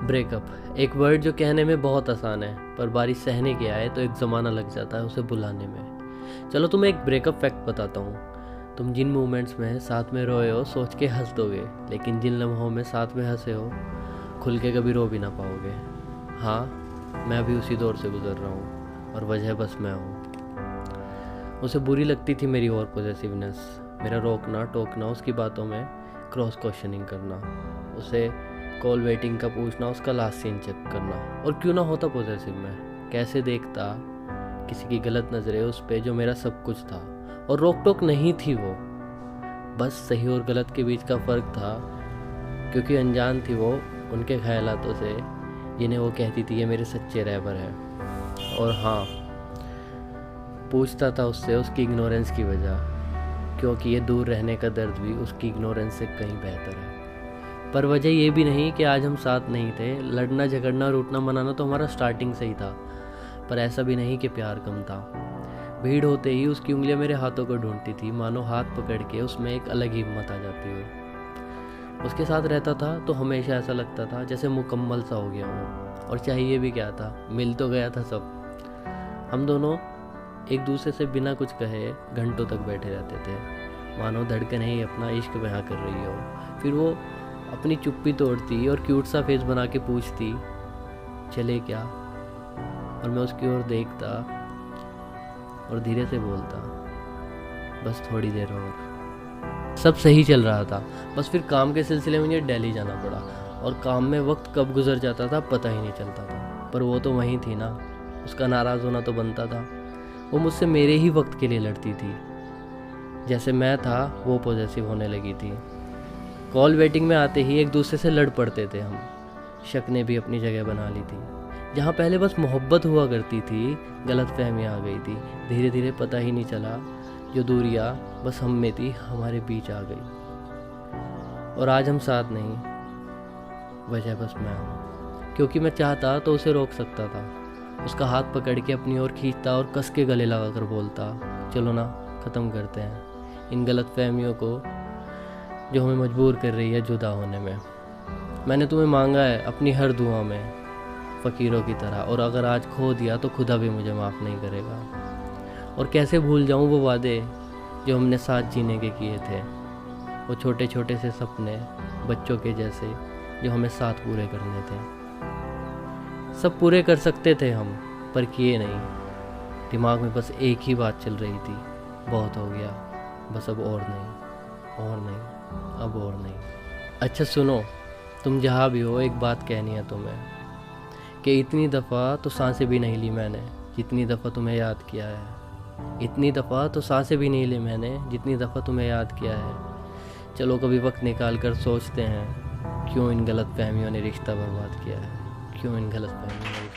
Breakup एक word जो कहने में बहुत आसान है, पर बारी सहने के आए तो एक ज़माना लग जाता है उसे बुलाने में। चलो तुम्हें एक ब्रेकअप फैक्ट बताता हूँ। तुम जिन मोमेंट्स में साथ में रोए हो सोच के हंस दोगे, लेकिन जिन लम्हों में साथ में हंसे हो खुल के कभी रो भी ना पाओगे। हाँ, मैं अभी उसी दौर से गुजर रहा हूँ और वजह बस मैं हूँ। उसे बुरी लगती थी मेरी और पॉजेसिवनेस, मेरा रोकना टोकना, उसकी बातों में क्रॉस क्वेश्चनिंग करना, उसे कॉल वेटिंग का पूछना, उसका लास्ट सीन चेक करना। और क्यों ना होता पॉजेसिव में, कैसे देखता किसी की गलत नज़रें उस पे जो मेरा सब कुछ था। और रोक टोक नहीं थी वो, बस सही और गलत के बीच का फ़र्क था, क्योंकि अनजान थी वो उनके ख्यालातों से जिन्हें वो कहती थी ये मेरे सच्चे रहबर हैं। और हाँ, पूछता था उससे उसकी इग्नोरेंस की वजह, क्योंकि ये दूर रहने का दर्द भी उसकी इग्नोरेंस से कहीं बेहतर है। पर वजह ये भी नहीं कि आज हम साथ नहीं थे। लड़ना झगड़ना रूठना मनाना तो हमारा स्टार्टिंग से ही था, पर ऐसा भी नहीं कि प्यार कम था। भीड़ होते ही उसकी उंगलियां मेरे हाथों को ढूंढती थी, मानो हाथ पकड़ के उसमें एक अलग ही हिम्मत आ जाती हो। उसके साथ रहता था तो हमेशा ऐसा लगता था जैसे मुकम्मल सा हो गया हूँ। और चाहिए भी क्या था, मिल तो गया था सब। हम दोनों एक दूसरे से बिना कुछ कहे घंटों तक बैठे रहते थे, मानो धड़कनें ही अपना इश्क बयां कर रही हो। फिर वो अपनी चुप्पी तोड़ती और क्यूट सा फेस बना के पूछती चले क्या, और मैं उसकी ओर देखता और धीरे से बोलता बस थोड़ी देर और। सब सही चल रहा था, बस फिर काम के सिलसिले में मुझे दिल्ली जाना पड़ा, और काम में वक्त कब गुजर जाता था पता ही नहीं चलता था। पर वो तो वहीं थी ना, उसका नाराज़ होना तो बनता था। वो मुझसे मेरे ही वक्त के लिए लड़ती थी, जैसे मैं था वो पॉजेसिव होने लगी थी। कॉल वेटिंग में आते ही एक दूसरे से लड़ पड़ते थे हम। शक ने भी अपनी जगह बना ली थी। जहाँ पहले बस मोहब्बत हुआ करती थी, गलत फहमियाँ आ गई थी। धीरे धीरे पता ही नहीं चला, जो दूरियाँ बस हम में थी हमारे बीच आ गई। और आज हम साथ नहीं, वजह बस मैं हूँ। क्योंकि मैं चाहता तो उसे रोक सकता था, उसका हाथ पकड़ के अपनी ओर खींचता और कस के गले लगा कर बोलता चलो ना, ख़त्म करते हैं इन गलत फहमियों को जो हमें मजबूर कर रही है जुदा होने में। मैंने तुम्हें मांगा है अपनी हर दुआ में, फ़कीरों की तरह, और अगर आज खो दिया तो खुदा भी मुझे माफ़ नहीं करेगा। और कैसे भूल जाऊं वो वादे जो हमने साथ जीने के किए थे, वो छोटे छोटे से सपने बच्चों के जैसे जो हमें साथ पूरे करने थे। सब पूरे कर सकते थे हम, पर किए नहीं। दिमाग में बस एक ही बात चल रही थी, बहुत हो गया, बस अब और नहीं, और नहीं, अब और नहीं। अच्छा सुनो, तुम जहाँ भी हो, एक बात कहनी है तुम्हें, कि इतनी दफ़ा तो सांसें भी नहीं ली मैंने जितनी दफ़ा तुम्हें याद किया है। इतनी दफ़ा तो सांसें भी नहीं ली मैंने जितनी दफ़ा तुम्हें याद किया है। चलो कभी वक्त निकाल कर सोचते हैं, क्यों इन गलत फहमियों ने रिश्ता बर्बाद किया है, क्यों इन गलत फहमियों ने